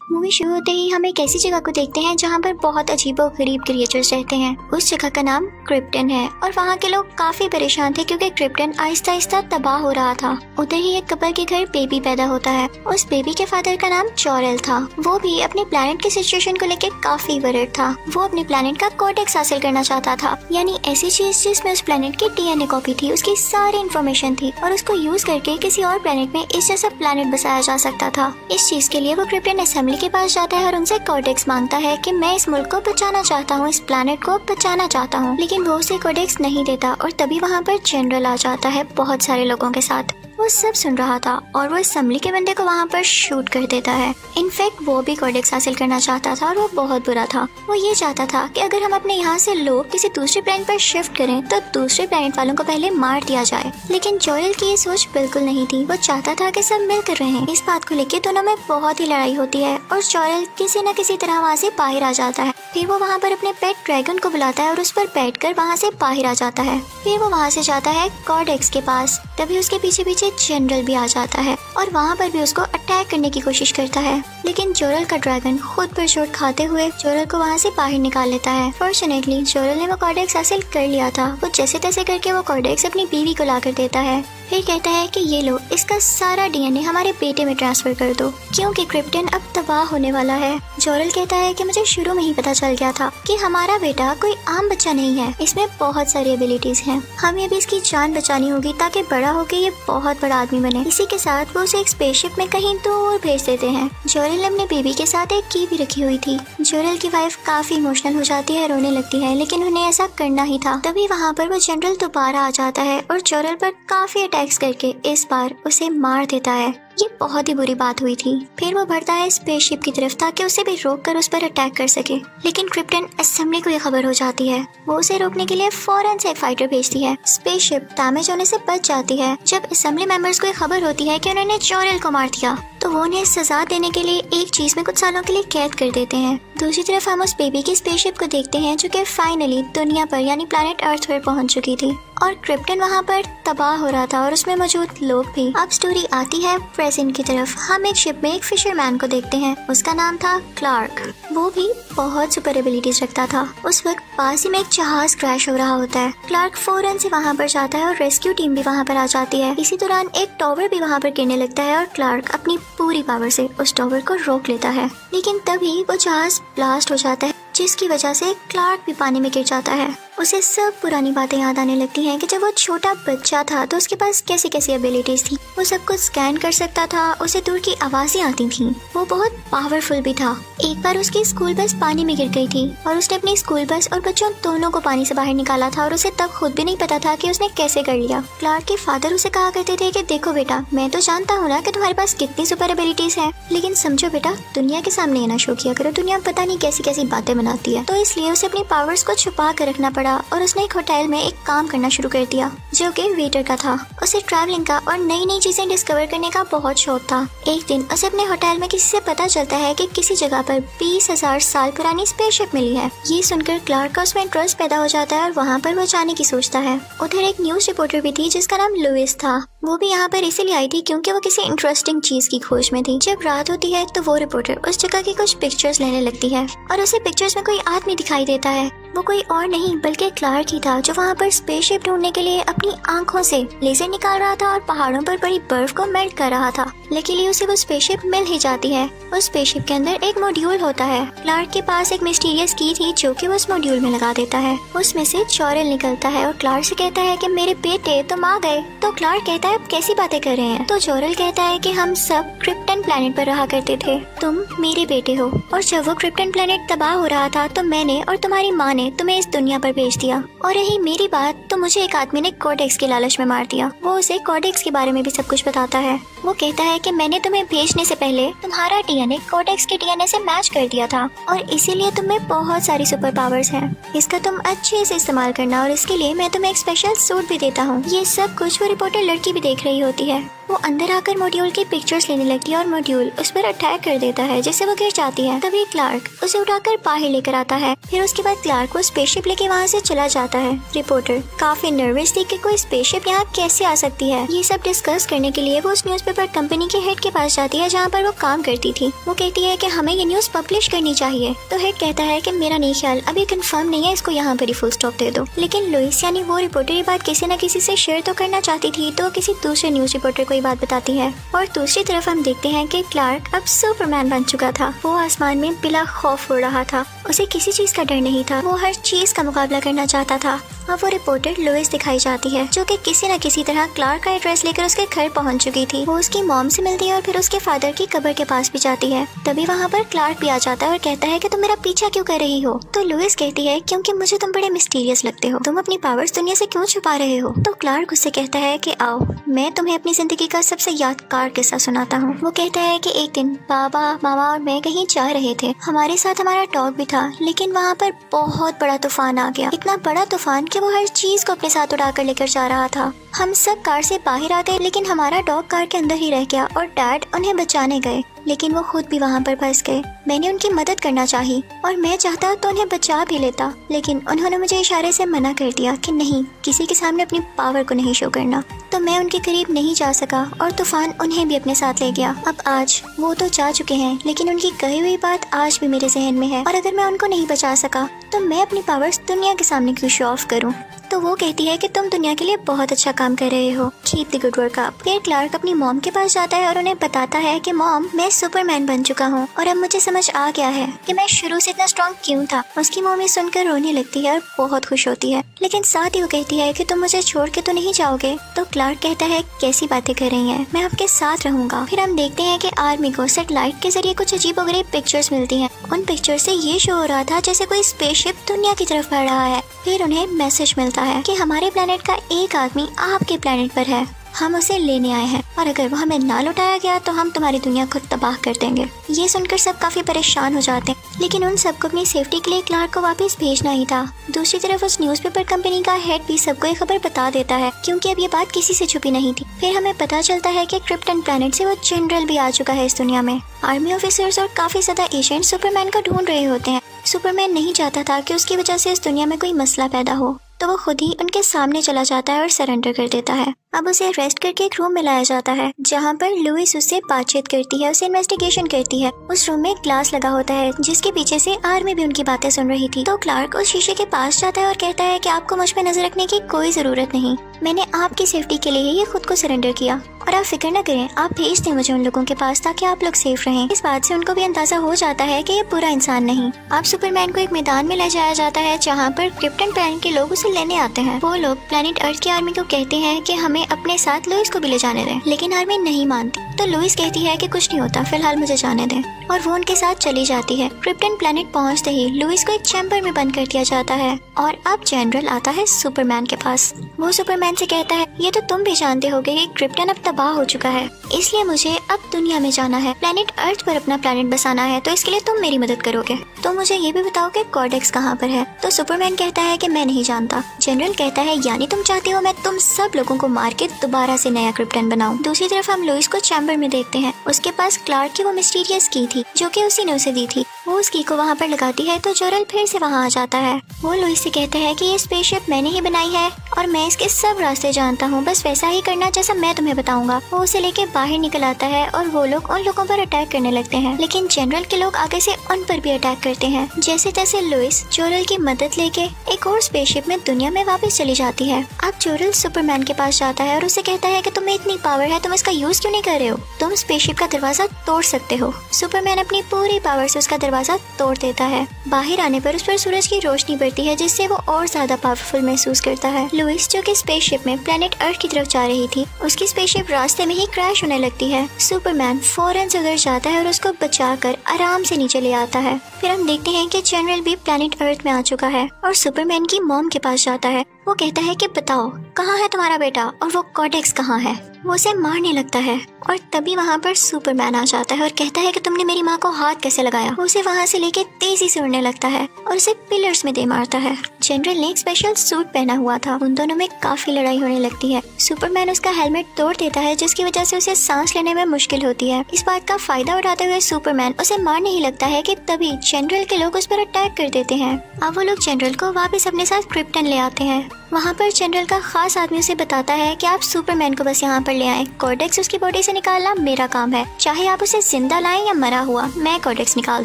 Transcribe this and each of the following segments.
Movie शुरू होते ही हम एक ऐसी जगह को देखते हैं जहाँ पर बहुत अजीबोगरीब क्रिएचर्स रहते हैं। उस जगह का नाम क्रिप्टन है और वहाँ के लोग काफी परेशान थे क्योंकि क्रिप्टन आहिस्ता आहिस्ता तबाह हो रहा था। उधर ही एक कपल के घर बेबी पैदा होता है। उस बेबी के फादर का नाम जोरेल था। वो भी अपने प्लेनेट की सिचुएशन को लेकर काफी वरीड था। वो अपने प्लेनेट का कोडेक्स हासिल करना चाहता था, यानी ऐसी चीज जिसमें उस प्लेनेट की डीएनए कॉपी थी, उसकी सारी इन्फॉर्मेशन थी और उसको यूज करके किसी और प्लेनेट में इस जैसा प्लेनेट बसाया जा सकता था। इस चीज के लिए वो क्रिप्टन असेंबली के पास जाता है और उनसे कोडेक्स मांगता है कि मैं इस मुल्क को बचाना चाहता हूँ, इस प्लेनेट को बचाना चाहता हूँ, लेकिन वो उसे कोडेक्स नहीं देता। और तभी वहाँ पर जनरल आ जाता है बहुत सारे लोगों के साथ। वो सब सुन रहा था और वो असेंबली के बंदे को वहाँ पर शूट कर देता है। इनफैक्ट वो भी कोडेक्स हासिल करना चाहता था और वो बहुत बुरा था। वो ये चाहता था कि अगर हम अपने यहाँ से लोग किसी दूसरे प्लेनेट पर शिफ्ट करें तो दूसरे प्लेनेट वालों को पहले मार दिया जाए। लेकिन जोरेल की ये सोच बिल्कुल नहीं थी। वो चाहता था कि सब मिलकर रहें। इस बात को लेकर दोनों में बहुत ही लड़ाई होती है और जोरेल किसी न किसी तरह वहाँ से बाहर आ जाता है। फिर वो वहाँ पर अपने पेट ड्रैगन को बुलाता है और उस पर बैठकर वहाँ से बाहर आ जाता है। फिर वो वहाँ से जाता है कोडेक्स के पास। तभी उसके पीछे पीछे जनरल भी आ जाता है और वहाँ पर भी उसको अटैक करने की कोशिश करता है, लेकिन जोरेल का ड्रैगन खुद पर चोट खाते हुए जोरेल को वहाँ से बाहर निकाल लेता है। फॉर्चुनेटली जोरेल ने वो कोडेक्स हासिल कर लिया था। वो जैसे तैसे करके वो कोडेक्स अपनी बीवी को ला कर देता है। फिर कहता है कि ये लो, इसका सारा डीएनए हमारे बेटे में ट्रांसफर कर दो क्योंकि क्रिप्टन अब तबाह होने वाला है। जोरेल कहता है कि मुझे शुरू में ही पता चल गया था कि हमारा बेटा कोई आम बच्चा नहीं है, इसमें बहुत सारी एबिलिटीज हैं। हमें भी इसकी जान बचानी होगी ताकि बड़ा होकर ये बहुत बड़ा आदमी बने। इसी के साथ वो उसे एक स्पेसशिप में कहीं दूर भेज देते हैं। जोरेल ने अपने बेबी के साथ एक की भी रखी हुई थी। जोरेल की वाइफ काफी इमोशनल हो जाती है, रोने लगती है, लेकिन उन्हें ऐसा करना ही था। तभी वहाँ पर वो जनरल दोबारा आ जाता है और जोरेल पर काफी अटैक्स करके इस बार उसे मार देता है। ये बहुत ही बुरी बात हुई थी। फिर वो बढ़ता है स्पेसशिप की तरफ ताकि उसे भी रोक कर उस पर अटैक कर सके, लेकिन क्रिप्टन असेंबली को ये खबर हो जाती है। वो उसे रोकने के लिए फौरन से एक फाइटर भेजती है। स्पेसशिप डैमेज होने से बच जाती है। जब असेंबली मेंबर्स को ये खबर होती है कि उन्होंने जोरेल को मार दिया तो वो उन्हें सजा देने के लिए एक चीज में कुछ सालों के लिए कैद कर देते हैं। दूसरी तरफ हम उस बेबी की स्पेसशिप को देखते हैं जो कि फाइनली दुनिया पर यानी प्लेनेट अर्थ पर पहुंच चुकी थी और क्रिप्टन वहां पर तबाह हो रहा था और उसमें मौजूद लोग भी। अब स्टोरी आती है प्रेजेंट की तरफ। हम एक शिप में एक फिशरमैन को देखते हैं। उसका नाम था क्लार्क। वो भी बहुत सुपर एबिलिटीज रखता था। उस वक्त पास ही में एक जहाज क्रैश हो रहा होता है। क्लार्क फौरन से वहाँ पर जाता है और रेस्क्यू टीम भी वहाँ पर आ जाती है। इसी दौरान एक टॉवर भी वहाँ पर गिरने लगता है और क्लार्क अपनी पूरी पावर से उस टॉवर को रोक लेता है, लेकिन तभी वो जहाज ब्लास्ट हो जाता है जिसकी वजह से क्लार्क भी पानी में गिर जाता है। उसे सब पुरानी बातें याद आने लगती हैं कि जब वो छोटा बच्चा था तो उसके पास कैसी कैसी एबिलिटीज थी। वो सब कुछ स्कैन कर सकता था, उसे दूर की आवाजें आती थी, वो बहुत पावरफुल भी था। एक बार उसकी स्कूल बस पानी में गिर गई थी और उसने अपनी स्कूल बस और बच्चों दोनों को पानी से बाहर निकाला था और उसे तब खुद भी नहीं पता था कि उसने कैसे कर लिया। क्लार्क के फादर उसे कहा करते थे कि देखो बेटा, मैं तो जानता हूँ ना कि तुम्हारे पास कितनी सुपर एबिलिटीज है, लेकिन समझो बेटा, दुनिया के सामने ये ना शो किया करो, दुनिया पता नहीं कैसी कैसी बातें बनाती है। तो इसलिए उसे अपनी पावर्स को छुपा कर रखना पड़ा और उसने एक होटल में एक काम करना शुरू कर दिया जो कि वेटर का था। उसे ट्रैवलिंग का और नई नई चीजें डिस्कवर करने का बहुत शौक था। एक दिन उसे अपने होटल में किसी से पता चलता है कि किसी जगह पर 20,000 साल पुरानी स्पेसशिप मिली है। ये सुनकर क्लार्क का उसमें इंटरेस्ट पैदा हो जाता है और वहाँ पर वो जाने की सोचता है। उधर एक न्यूज रिपोर्टर भी थी जिसका नाम लुइस था। वो भी यहाँ पर इसीलिए आई थी क्योंकि वो किसी इंटरेस्टिंग चीज की खोज में थी। जब रात होती है तो वो रिपोर्टर उस जगह की कुछ पिक्चर्स लेने लगती है और उसे पिक्चर्स में कोई आदमी दिखाई देता है। वो कोई और नहीं बल्कि क्लार्क ही था जो वहाँ पर स्पेसशिप ढूंढने के लिए अपनी आंखों से लेजर निकाल रहा था और पहाड़ों पर बड़ी बर्फ को मेल्ट कर रहा था। लेकिन उसे वो स्पेसशिप मिल ही जाती है। उस स्पेसशिप के अंदर एक मॉड्यूल होता है। क्लार्क के पास एक मिस्टीरियस की थी जो कि वो उस मॉड्यूल में लगा देता है। उसमें से जोरेल निकलता है और क्लार्क से कहता है कि मेरे बेटे तुम आ गए। तो क्लार्क कहता है कैसी बातें कर रहे हैं। तो जोरेल कहता है कि हम सब क्रिप्टन प्लेनेट पर रहा करते थे, तुम मेरे बेटे हो, और जब वो क्रिप्टन प्लेनेट तबाह हो रहा था तो मैंने और तुम्हारी माँ ने तुम्हें इस दुनिया पर भेज दिया। और रही मेरी बात तो मुझे एक आदमी ने कोडेक्स के लालच में मार दिया। वो उसे कोडेक्स के बारे में भी सब कुछ बताता है। वो कहता है कि मैंने तुम्हें भेजने से पहले तुम्हारा डीएनए कोडेक्स के डीएनए से मैच कर दिया था और इसीलिए तुम्हें बहुत सारी सुपर पावर्स हैं। इसका तुम अच्छे से इस्तेमाल करना और इसके लिए मैं तुम्हें एक स्पेशल सूट भी देता हूँ। ये सब कुछ वो रिपोर्टर लड़की भी देख रही होती है। वो अंदर आकर मॉड्यूल की पिक्चर्स लेने लगती है और मॉड्यूल उस पर अटैक कर देता है जिससे वो गिर जाती है। तभी क्लार्क उसे उठाकर बाहर लेकर आता है। फिर उसके बाद क्लार्क को स्पेसशिप लेके वहाँ से चला जाता है। रिपोर्टर काफी नर्वस थी कि कोई स्पेसशिप यहाँ कैसे आ सकती है। ये सब डिस्कस करने के लिए वो उस न्यूज़पेपर कंपनी के हेड के पास जाती है जहाँ पर वो काम करती थी। वो कहती है कि हमें ये न्यूज़ पब्लिश करनी चाहिए। तो हेड कहता है कि मेरा नहीं ख्याल, अभी कंफर्म नहीं है, इसको यहाँ पर ही फुल स्टॉप दे दो। लेकिन लुइस यानी वो रिपोर्टर ये बात किसी न किसी से शेयर तो करना चाहती थी, तो किसी दूसरे न्यूज़ रिपोर्टर को ये बात बताती है। और दूसरी तरफ हम देखते हैं कि क्लार्क अब सुपरमैन बन चुका था। वो आसमान में बिला खौफ उड़ रहा था। उसे किसी चीज का डर नहीं था। वो हर चीज का मुकाबला करना चाहता था। अब वो रिपोर्टर लुइस दिखाई जाती है जो कि किसी न किसी तरह क्लार्क का एड्रेस लेकर उसके घर पहुंच चुकी थी। वो उसकी मॉम से मिलती है और फिर उसके फादर की कब्र के पास भी जाती है। तभी वहाँ पर क्लार्क भी आ जाता है और कहता है कि तुम मेरा पीछा क्यों कर रही हो। तो लुइस कहती है क्योंकि मुझे तुम बड़े मिस्टीरियस लगते हो, तुम अपनी पावर्स दुनिया से क्यों छुपा रहे हो। तो क्लार्क उससे कहता है कि आओ मैं तुम्हें अपनी जिंदगी का सबसे यादगार किस्सा सुनाता हूँ। वो कहता है कि एक दिन बाबा, मामा और मैं कहीं जा रहे थे। हमारे साथ हमारा डॉग भी था, लेकिन वहाँ पर बहुत बड़ा तूफान आ गया। इतना बड़ा तूफान कि वो हर चीज को अपने साथ उड़ाकर लेकर जा रहा था। हम सब कार से बाहर आ गए, लेकिन हमारा डॉग कार के अंदर ही रह गया और डैड उन्हें बचाने गए, लेकिन वो खुद भी वहाँ पर फंस गए। मैंने उनकी मदद करना चाही और मैं चाहता तो उन्हें बचा भी लेता, लेकिन उन्होंने मुझे इशारे से मना कर दिया कि नहीं, किसी के सामने अपनी पावर को नहीं शो करना। तो मैं उनके करीब नहीं जा सका और तूफान उन्हें भी अपने साथ ले गया। अब आज वो तो जा चुके हैं, लेकिन उनकी कही हुई बात आज भी मेरे जहन में है और अगर मैं उनको नहीं बचा सका तो मैं अपनी पावर्स दुनिया के सामने क्यों शो ऑफ करूँ। तो वो कहती है कि तुम दुनिया के लिए बहुत अच्छा काम कर रहे हो, keep the good work up. फिर क्लार्क अपनी मॉम के पास जाता है और उन्हें बताता है कि मॉम, मैं सुपरमैन बन चुका हूँ और अब मुझे समझ आ गया है कि मैं शुरू से इतना स्ट्रॉन्ग क्यों था। उसकी मॉम ये सुनकर रोने लगती है और बहुत खुश होती है, लेकिन साथ ही वो कहती है कि तुम मुझे छोड़ के तो नहीं जाओगे। तो क्लार्क कहता है कैसी बातें कर रही हैं, मैं आपके साथ रहूंगा। फिर हम देखते हैं कि आर्मी को सैटेलाइट के जरिए कुछ अजीबोगरीब पिक्चर्स मिलती हैं। उन पिक्चर से ये शो हो रहा था जैसे कोई स्पेसशिप दुनिया की तरफ बढ़ रहा है। फिर उन्हें मैसेज मिलता है कि हमारे प्लेनेट का एक आदमी आपके प्लेनेट पर है, हम उसे लेने आए हैं और अगर वो हमें ना लौटाया गया तो हम तुम्हारी दुनिया को तबाह कर देंगे। ये सुनकर सब काफी परेशान हो जाते हैं, लेकिन उन सबको अपनी सेफ्टी के लिए क्लार्क को वापस भेजना ही था। दूसरी तरफ उस न्यूज़पेपर कंपनी का हेड भी सबको ये खबर बता देता है, क्योंकि अब ये बात किसी से छुपी नहीं थी। फिर हमें पता चलता है कि क्रिप्टन प्लेनेट से वो जनरल भी आ चुका है इस दुनिया में। आर्मी ऑफिसर्स और काफी ज्यादा एजेंट सुपरमैन को ढूंढ रहे होते हैं। सुपरमैन नहीं चाहता था कि उसकी वजह से इस दुनिया में कोई मसला पैदा हो, तो वो खुद ही उनके सामने चला जाता है और सरेंडर कर देता है। अब उसे अरेस्ट करके एक रूम में लाया जाता है जहाँ पर लुइस उससे बातचीत करती है, उसे इन्वेस्टिगेशन करती है। उस रूम में ग्लास लगा होता है जिसके पीछे से आर्मी भी उनकी बातें सुन रही थी। तो क्लार्क उस शीशे के पास जाता है और कहता है कि आपको मुझ पे नजर रखने की कोई जरूरत नहीं, मैंने आपकी सेफ्टी के लिए ही खुद को सरेंडर किया और आप फिक्र न करें, आप भेज दें मुझे उन लोगों के पास ताकि आप लोग सेफ रहें। इस बात से उनको भी अंदाजा हो जाता है कि ये पूरा इंसान नहीं। अब सुपरमैन को एक मैदान में ले जाया जाता है जहाँ पर क्रिप्टन प्लेनेट के लोग उसे लेने आते हैं। वो लोग प्लेनेट अर्थ की आर्मी को कहते हैं कि हमें अपने साथ लुइस को भी ले जाने दें, लेकिन आर्मी नहीं मानती। तो लुइस कहती है कि कुछ नहीं होता, फिलहाल मुझे जाने दें, और वो उनके साथ चली जाती है। क्रिप्टन प्लेनेट पहुंचते ही लुइस को एक चैम्बर में बंद कर दिया जाता है और अब जनरल आता है सुपरमैन के पास। वो सुपरमैन से कहता है ये तो तुम भी जानते होगे कि क्रिप्टन अब तबाह हो चुका है, इसलिए मुझे अब दुनिया में जाना है, प्लेनेट अर्थ पर अपना प्लेनेट बसाना है, तो इसके लिए तुम मेरी मदद करोगे। तो मुझे ये भी बताओ कि कॉर्डेक्स कहाँ पर है। तो सुपरमैन कहता है कि मैं नहीं जानता। जनरल कहता है यानी तुम चाहती हो मैं तुम सब लोगों को मार के दोबारा से नया क्रिप्टन बनाऊं। दूसरी तरफ हम लुइस को चैम्बर में देखते हैं। उसके पास क्लार्क की वो मिस्टीरियस की थी जो कि उसी ने उसे दी थी। वो उस की को वहाँ पर लगाती है तो जोरल फिर से वहाँ आ जाता है। वो लुइस से कहता है कि ये स्पेसशिप मैंने ही बनाई है और मैं इसके सब रास्ते जानता हूँ, बस वैसा ही करना जैसा मैं तुम्हें बताऊंगा। वो उसे लेके बाहर निकल आता है और वो लोग उन लोगों पर अटैक करने लगते हैं, लेकिन जनरल के लोग आगे से उन पर भी अटैक करते हैं। जैसे तैसे लुइस जोरल की मदद लेके एक और स्पेसशिप में दुनिया में वापस चली जाती है। अब जोरल सुपरमैन के पास जाता है और उसे कहता है कि तुम्हें इतनी पावर है, तुम इसका यूज क्यों नहीं कर रहे हो, तुम स्पेसशिप का दरवाजा तोड़ सकते हो। सुपरमैन अपनी पूरी पावर से उसका दरवाजा तोड़ देता है। बाहर आने पर उस पर सूरज की रोशनी पड़ती है जिससे वो और ज्यादा पावरफुल महसूस करता है। लुइस जो कि स्पेसशिप में प्लेनेट अर्थ की तरफ जा रही थी, उसकी स्पेसशिप रास्ते में ही क्रैश होने लगती है। सुपरमैन फौरन से उधर जाता है और उसको बचाकर आराम से नीचे ले आता है। फिर हम देखते हैं कि जनरल भी प्लेनेट अर्थ में आ चुका है और सुपरमैन की मॉम के पास जाता है। वो कहता है कि बताओ कहाँ है तुम्हारा बेटा और वो कॉर्टेक्स कहाँ है। वो उसे मारने लगता है और तभी वहाँ पर सुपरमैन आ जाता है और कहता है कि तुमने मेरी माँ को हाथ कैसे लगाया। वो उसे वहाँ से लेके तेजी से उड़ने लगता है और उसे पिलर्स में दे मारता है। जनरल ने एक स्पेशल सूट पहना हुआ था। उन दोनों में काफी लड़ाई होने लगती है। सुपरमैन उसका हेलमेट तोड़ देता है जिसकी वजह से उसे सांस लेने में मुश्किल होती है। इस बात का फायदा उठाते हुए सुपरमैन उसे मारने ही लगता है कि तभी जनरल के लोग उस पर अटैक कर देते हैं। अब वो लोग जनरल को वापस अपने साथ क्रिप्टन ले आते हैं। वहाँ पर जनरल का खास आदमी उसे बताता है कि आप सुपरमैन को बस यहाँ पर ले आएं। कॉर्टेक्स उसकी बॉडी से निकालना मेरा काम है, चाहे आप उसे जिंदा लाएं या मरा हुआ, मैं कॉर्टेक्स निकाल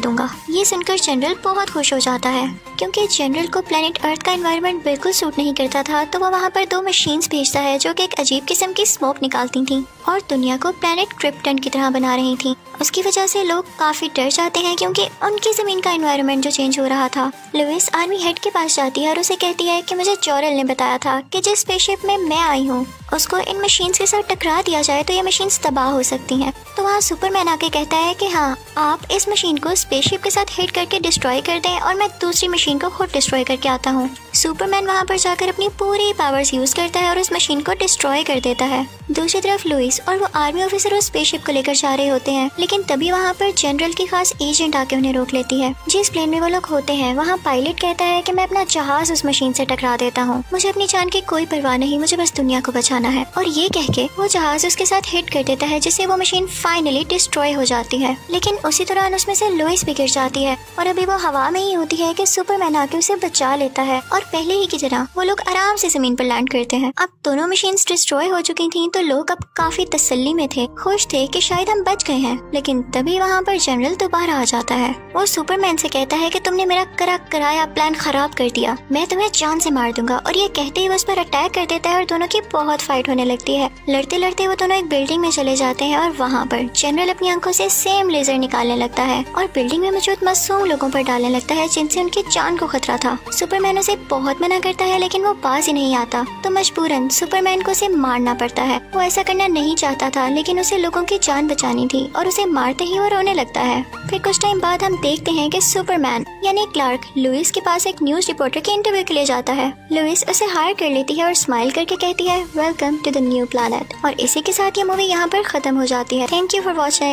दूंगा। ये सुनकर जनरल बहुत खुश हो जाता है क्योंकि जनरल को प्लेनेट अर्थ का एनवायरनमेंट बिल्कुल सूट नहीं करता था। तो वो वहाँ पर 2 मशीन्स भेजता है जो कि एक अजीब किस्म की स्मोक निकालती थी और दुनिया को प्लेनेट क्रिप्टन की तरह बना रही थी। उसकी वजह से लोग काफी डर जाते हैं क्योंकि उनकी जमीन का एनवायरनमेंट जो चेंज हो रहा था। लुइस आर्मी हेड के पास जाती है और उसे कहती है कि मुझे जॉरल ने बताया था कि जिस स्पेसशिप में मैं आई हूँ उसको इन मशीन्स के साथ टकरा दिया जाए तो ये मशीन्स तबाह हो सकती हैं। तो वहाँ सुपरमैन आके कहता है कि हाँ, आप इस मशीन को स्पेसशिप के साथ हिट करके डिस्ट्रॉय कर दें और मैं दूसरी मशीन को खुद डिस्ट्रॉय करके आता हूँ। सुपरमैन वहाँ पर जाकर अपनी पूरी पावर्स यूज करता है और उस मशीन को डिस्ट्रॉय कर देता है। दूसरी तरफ लुइस और वो आर्मी ऑफिसर उस स्पेसशिप को लेकर जा रहे होते हैं, लेकिन तभी वहाँ पर जनरल की खास एजेंट आके उन्हें रोक लेती है। जिस प्लेन में वो लोग होते हैं वहाँ पायलट कहता है कि मैं अपना जहाज उस मशीन से टकरा देता हूँ, मुझे अपनी जान की कोई परवाह नहीं, मुझे बस दुनिया को बचाना है। और ये कह के वो जहाज उसके साथ हिट कर देता है जिससे वो मशीन फाइनली डिस्ट्रॉय हो जाती है। लेकिन उसी दौरान उसमें से लुइस भी गिर जाती है और अभी वो हवा में ही होती है कि सुपरमैन आके उसे बचा लेता है और पहले ही की तरह वो लोग आराम से जमीन पर लैंड करते हैं। अब दोनों मशीन्स डिस्ट्रॉय हो चुकी थी तो लोग अब काफी तसल्ली में थे, खुश थे कि शायद हम बच गए हैं। लेकिन तभी वहाँ पर जनरल दोबारा आ जाता है। वो सुपरमैन से कहता है कि तुमने मेरा कराया प्लान खराब कर दिया, मैं तुम्हें जान से मार दूंगा। और ये कहते ही वो उस पर अटैक कर देता है और दोनों की बहुत फाइट होने लगती है। लड़ते लड़ते वो दोनों एक बिल्डिंग में चले जाते हैं और वहाँ पर जनरल अपनी आंखों से सेम लेजर निकालने लगता है और बिल्डिंग में मौजूद मासूम लोगों पर डालने लगता है जिनसे उनकी जान को खतरा था। सुपरमैन उसे बहुत मना करता है लेकिन वो बाज ही नहीं आता, तो मजबूरन सुपरमैन को उसे मारना पड़ता है। वो ऐसा करना नहीं चाहता था लेकिन उसे लोगों की जान बचानी थी और उसे मारते ही वो रोने लगता है। फिर कुछ टाइम बाद हम देखते हैं कि सुपरमैन यानी क्लार्क लुइस के पास एक न्यूज रिपोर्टर के इंटरव्यू के लिए जाता है। लुइस उसे हायर कर लेती है और स्माइल करके कहती है welcome to the new planet. और इसी के साथ ये मूवी यहाँ पर खत्म हो जाती है। Thank you for watching.